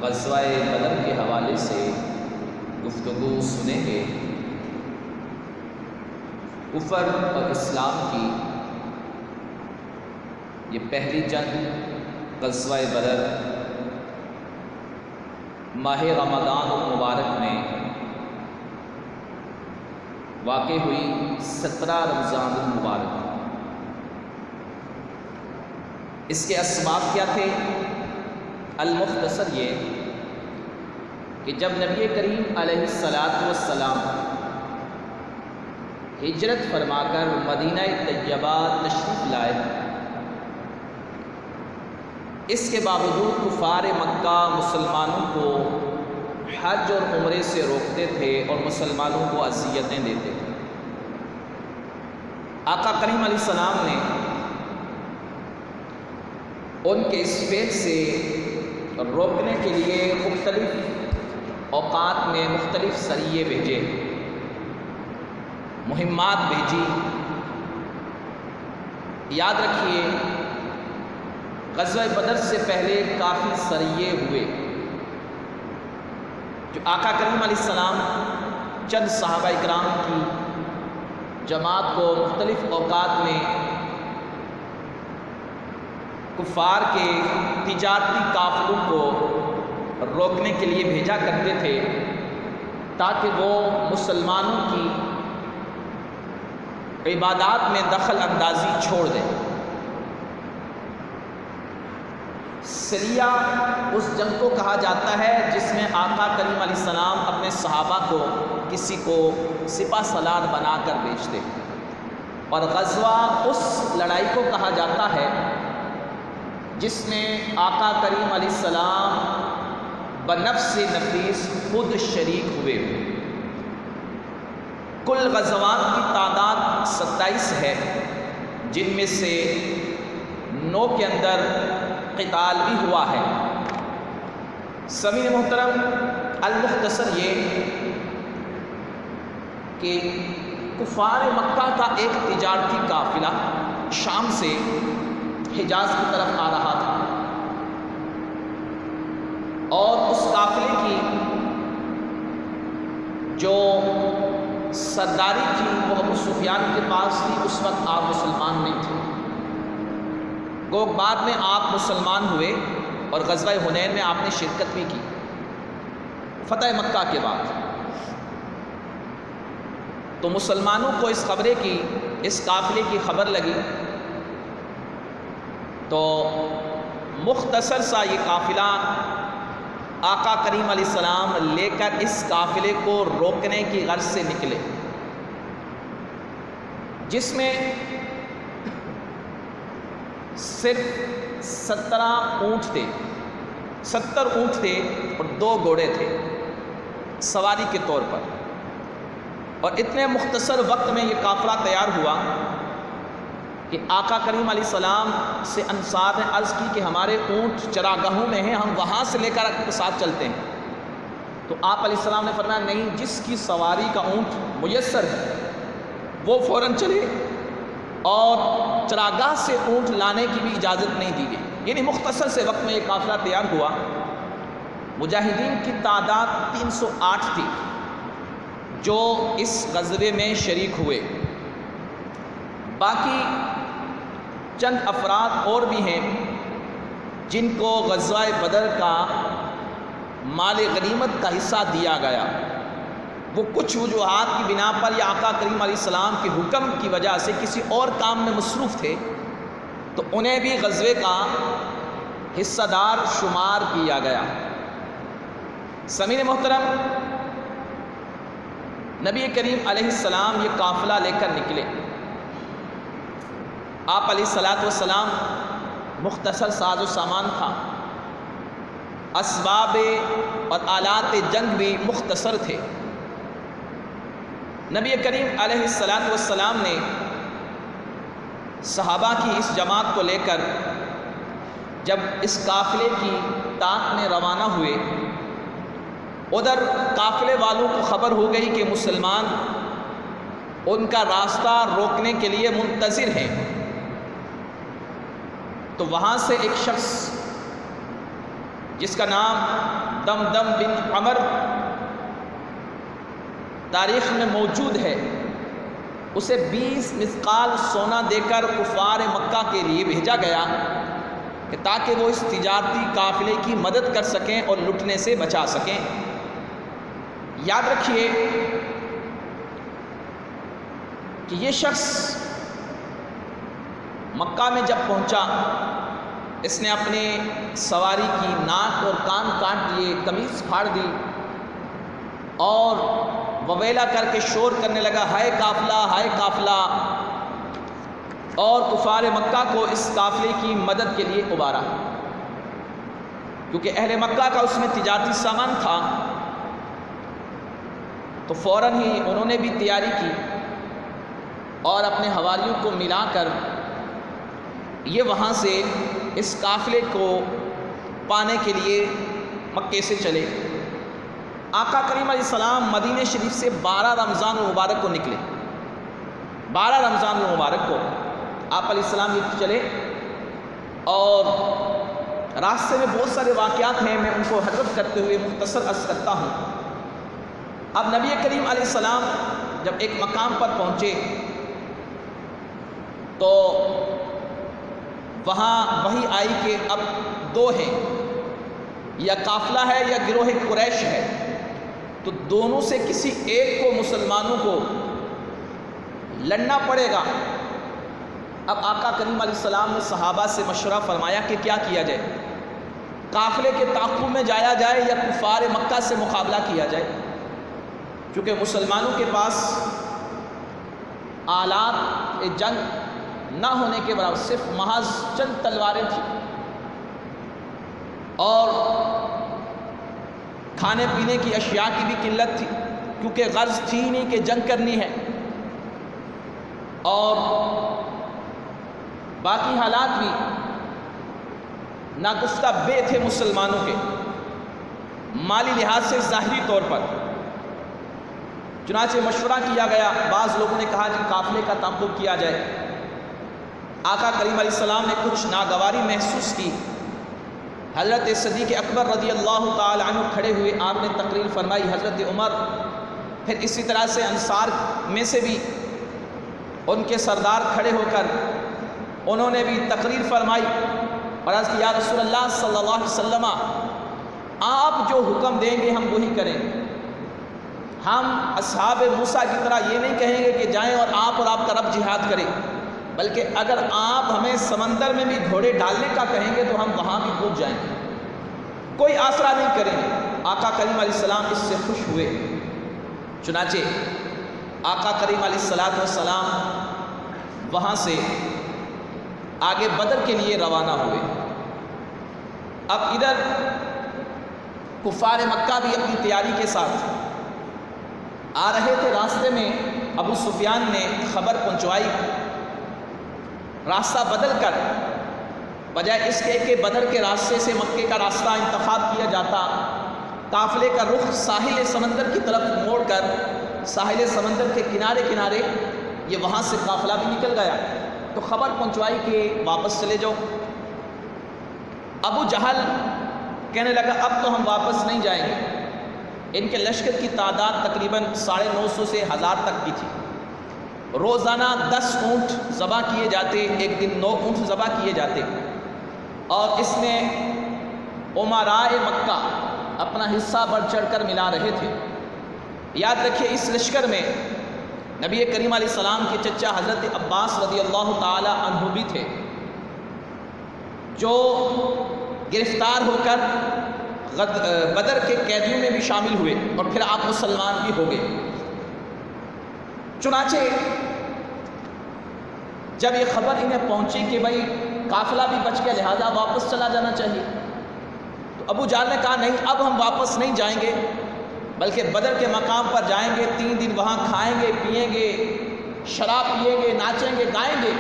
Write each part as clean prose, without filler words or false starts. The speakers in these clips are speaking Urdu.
غزوہ بدر کے حوالے سے گفتگو سنیں گے۔ کفر اور اسلام کی یہ پہلی جنگ غزوہ بدر ماہ رمضان المبارک میں واقع ہوئی 17 رمضان المبارک۔ اس کے اسباب کیا تھے؟ المختصر یہ کہ جب نبی کریم علیہ السلام ہجرت فرما کر مدینہ طیبہ تشریف لائے، اس کے باوجود کفار مکہ مسلمانوں کو حج اور عمرے سے روکتے تھے اور مسلمانوں کو اذیتیں دیتے تھے۔ آقا کریم علیہ السلام نے ان کے اس فعل سے روکنے کے لیے مختلف اوقات میں مختلف سریے بھیجے، مہمات بھیجی۔ یاد رکھیے غزوہ بدر سے پہلے کافی سریے ہوئے جو آقا کریم علیہ السلام چند صحابہ اکرام کی جماعت کو مختلف اوقات میں کفار کے تجارتی قافلوں کو روکنے کے لیے بھیجا کرتے تھے تاکہ وہ مسلمانوں کی عبادات میں دخل اندازی چھوڑ دیں۔ سریہ اس جنگ کو کہا جاتا ہے جس میں آقا کریم علیہ السلام اپنے صحابہ کو کسی کو سپہ سالار بنا کر بھیجتے، اور غزوہ اس لڑائی کو کہا جاتا ہے جس میں آقا کریم علیہ السلام بنفس نفیس خود شریک ہوئے۔ کل غزوات کی تعداد 27 ہے، جن میں سے 9 کے اندر قتال بھی ہوا ہے۔ سامعین محترم، المختصر یہ کہ کفار مکہ کا ایک تجارتی قافلہ شام سے حجاز کی طرف آ رہا تھا، اور اس قافلے کی جو سرداری تھی وہ ابو سفیان کے پاس تھی۔ اس وقت آپ مسلمان نہیں تھے، وہ بعد میں آپ مسلمان ہوئے اور غزوہ حنین میں آپ نے شرکت بھی کی فتح مکہ کے بعد۔ تو مسلمانوں کو اس خبرے کی، اس قافلے کی خبر لگی، تو مختصر سا یہ قافلہ آقا کریم علیہ السلام لے کر اس قافلے کو روکنے کی غرض سے نکلے، جس میں صرف 17 اونٹ تھے، 70 اونٹ تھے اور 2 گھوڑے تھے سواری کے طور پر۔ اور اتنے مختصر وقت میں یہ قافلہ تیار ہوا کہ آقا کریم علیہ السلام سے انصار نے عرض کی کہ ہمارے اونٹ چراگاہوں میں ہیں، ہم وہاں سے لے کر آپ کے ساتھ چلتے ہیں۔ تو آپ علیہ السلام نے فرمایا نہیں، جس کی سواری کا اونٹ میسر ہے وہ فوراً چلے، اور چراگاہ سے اونٹ لانے کی بھی اجازت نہیں دی گئی۔ یعنی مختصر سے وقت میں یہ قافلہ تیار ہوا۔ مجاہدین کی تعداد 308 تھی جو اس غزوے میں شریک ہوئے۔ باقی چند افراد اور بھی ہیں جن کو غزوہ بدر کا مال غنیمت کا حصہ دیا گیا۔ وہ کچھ وجوہات کی بنا پر یا آقا کریم علیہ السلام کے حکم کی وجہ سے کسی اور کام میں مصروف تھے، تو انہیں بھی غزوے کا حصہ دار شمار کیا گیا۔ سامعین محترم، نبی کریم علیہ السلام یہ قافلہ لے کر نکلے۔ آپ علیہ السلام مختصر ساز و سامان تھا، اسباب اور آلات جنگ بھی مختصر تھے۔ نبی کریم علیہ السلام نے صحابہ کی اس جماعت کو لے کر جب اس قافلے کی طاق میں روانہ ہوئے، ادھر قافلے والوں کو خبر ہو گئی کہ مسلمان ان کا راستہ روکنے کے لیے منتظر ہیں۔ تو وہاں سے ایک شخص جس کا نام دمدم بن عمر تاریخ میں موجود ہے، اسے 20 مثقال سونا دے کر کفار مکہ کے لیے بھیجا گیا کہ تاکہ وہ اس تجارتی قافلے کی مدد کر سکیں اور لٹنے سے بچا سکیں۔ یاد رکھیے کہ یہ شخص مکہ میں جب پہنچا، اس نے اپنے سواری کی ناک اور کان کاٹ دیے، قمیص پھاڑ دی اور وویلا کر کے شور کرنے لگا، ہائے قافلہ ہائے قافلہ، اور کفار مکہ کو اس قافلے کی مدد کے لیے ابھارا، کیونکہ اہل مکہ کا اس میں تجارتی سامان تھا، تو فوراً ہی انہوں نے بھی تیاری کی اور اپنے حواریوں کو ملا کر یہ وہاں سے اس قافلے کو پانے کے لیے مکے سے چلے۔ آقا کریم علیہ السلام مدینہ شریف سے 12 رمضان المبارک کو نکلے۔ 12 رمضان المبارک کو آپ علیہ السلام یہ چلے، اور راستے میں بہت سارے واقعات ہیں، میں ان کو حضرت کرتے ہوئے مختصر عرض کرتا ہوں۔ اب نبی کریم علیہ السلام جب ایک مقام پر پہنچے تو وہاں وحی آئی کہ اب دو ہیں، یا قافلہ ہے یا گروہ قریش ہے، تو دونوں سے کسی ایک کو مسلمانوں کو لڑنا پڑے گا۔ اب آقا کریم علیہ السلام نے صحابہ سے مشورہ فرمایا کہ کیا کیا جائے، قافلے کے تعاقب میں جایا جائے یا کفار مکہ سے مقابلہ کیا جائے، کیونکہ مسلمانوں کے پاس آلات جنگ نہ ہونے کے برابر صرف محض چند تلواریں تھیں، اور کھانے پینے کی اشیاء کی بھی قلت تھی، کیونکہ غرض تھی نہیں کہ جنگ کرنی ہے، اور باقی حالات بھی ناگفتہ بے تھے مسلمانوں کے مالی لحاظ سے ظاہری طور پر۔ چنانچہ مشورہ کیا گیا، بعض لوگوں نے کہا کہ قافلے کا تعاقب کیا جائے۔ آقا کریم علیہ السلام نے کچھ ناگواری محسوس کی، حضرت صدیق اکبر رضی اللہ تعالی عنہ کھڑے ہوئے، آپ نے تقریر فرمائی، حضرت عمر، پھر اسی طرح سے انصار میں سے بھی ان کے سردار کھڑے ہو کر انہوں نے بھی تقریر فرمائی اور عرض کی یا رسول اللہ صلی اللہ علیہ وسلم، آپ جو حکم دیں گے ہم وہی کریں گے، ہم اصحاب موسیٰ کی طرح یہ نہیں کہیں گے کہ جائیں اور آپ کا رب جہاد کریں، بلکہ اگر آپ ہمیں سمندر میں بھی گھوڑے ڈالنے کا کہیں گے تو ہم وہاں بھی کود جائیں گے، کوئی آسرا نہیں کریں گے۔ آقا کریم علیہ السلام اس سے خوش ہوئے، چنانچہ آقا کریم علیہ السلام وہاں سے آگے بدر کے لیے روانہ ہوئے۔ اب ادھر کفار مکہ بھی اپنی تیاری کے ساتھ آ رہے تھے، راستے میں ابو سفیان نے خبر پہنچوائی، راستہ بدل کر بجائے اس کے کہ بدر کے راستے سے مکے کا راستہ انتخاب کیا جاتا، قافلے کا رخ ساحل سمندر کی طرف موڑ کر ساحل سمندر کے کنارے کنارے یہ وہاں سے قافلہ بھی نکل گیا، تو خبر پہنچوائی کہ واپس چلے جاؤ۔ ابو جہل کہنے لگا اب تو ہم واپس نہیں جائیں گے، ان کے لشکر کی تعداد تقریباً 950 سے 1000 تک کی تھی، روزانہ 10 اونٹ ذبح کیے جاتے، ایک دن 9 اونٹ ذبح کیے جاتے، اور اس میں امراء مکہ اپنا حصہ بڑھ چڑھ کر ملا رہے تھے۔ یاد رکھیے اس لشکر میں نبی کریم علیہ السلام کے چچا حضرت عباس رضی اللہ تعالی عنہ بھی تھے، جو گرفتار ہو کر بدر کے قیدیوں میں بھی شامل ہوئے اور پھر آپ مسلمان بھی ہو گئے۔ چنانچہ جب یہ خبر انہیں پہنچی کہ بھائی قافلہ بھی بچ گیا لہذا واپس چلا جانا چاہیے، تو ابو جہل نے کہا نہیں، اب ہم واپس نہیں جائیں گے، بلکہ بدر کے مقام پر جائیں گے، 3 دن وہاں کھائیں گے پیئیں گے، شراب پیئیں گے، ناچیں گے گائیں گے،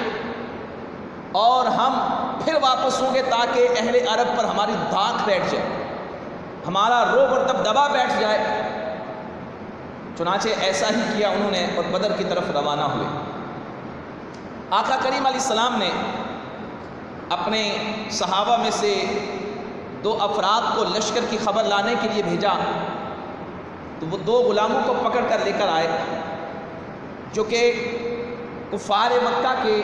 اور ہم پھر واپس ہوں گے تاکہ اہل عرب پر ہماری دھاک بیٹھ جائے، ہمارا روب اور دبدبا بیٹھ جائے۔ چنانچہ ایسا ہی کیا انہوں نے اور بدر کی طرف روانہ ہوئے۔ آقا کریم علیہ السلام نے اپنے صحابہ میں سے 2 افراد کو لشکر کی خبر لانے کے لیے بھیجا تو وہ 2 غلاموں کو پکڑ کر لے کر آئے جو کہ کفار مکہ کے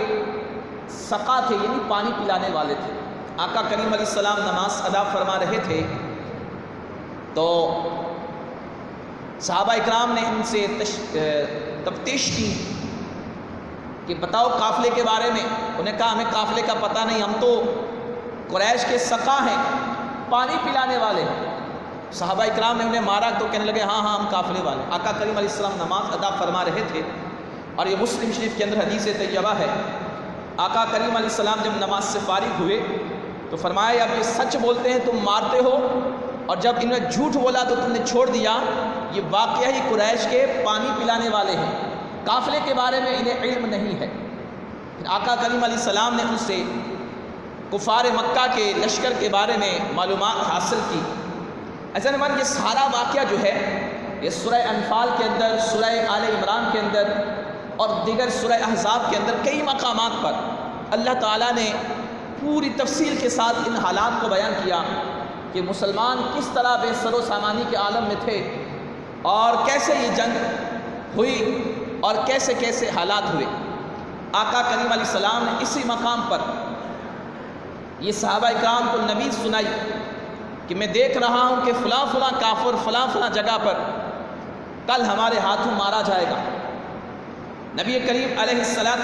سقا تھے، یعنی پانی پلانے والے تھے۔ آقا کریم علیہ السلام نماز ادا فرما رہے تھے تو صحابہ اکرام نے ان سے تفتیش کی کہ بتاؤ قافلے کے بارے میں۔ انہوں نے کہا ہمیں قافلے کا پتہ نہیں، ہم تو قریش کے سقا ہیں، پانی پلانے والے ہیں۔ صحابہ اکرام نے انہیں مارا تو کہنے لگے ہاں ہم قافلے والے۔ آقا کریم علیہ السلام نماز ادا فرما رہے تھے اور یہ مسلم شریف کے اندر حدیث طیبہ ہے۔ آقا کریم علیہ السلام جب نماز سے فارغ ہوئے تو فرمایا اب یہ سچ بولتے ہیں تم مارتے ہو، اور جب انہوں نے جھوٹ بولا تو تم نے چھوڑ دیا، یہ واقعہ ہی قریش کے پانی پلانے والے ہیں، قافلے کے بارے میں انہیں علم نہیں ہے۔ پھر آقا کریم علیہ السلام نے ان سے کفار مکہ کے لشکر کے بارے میں معلومات حاصل کی۔ ایسا نمان یہ سارا واقعہ جو ہے یہ سورہ انفال کے اندر، سورہ آل عمران کے اندر اور دیگر سورہ احزاب کے اندر کئی مقامات پر اللہ تعالیٰ نے پوری تفصیل کے ساتھ ان حالات کو بیان کیا کہ مسلمان کس طرح بے سر و سامانی کے عالم میں تھے اور کیسے یہ جنگ ہوئی اور کیسے کیسے حالات ہوئے۔ آقا کریم علیہ السلام نے اسی مقام پر یہ صحابہ اکرام کو نبی سنائی کہ میں دیکھ رہا ہوں کہ فلاں فلاں کافر فلاں فلاں جگہ پر کل ہمارے ہاتھوں مارا جائے گا۔ نبی کریم علیہ السلام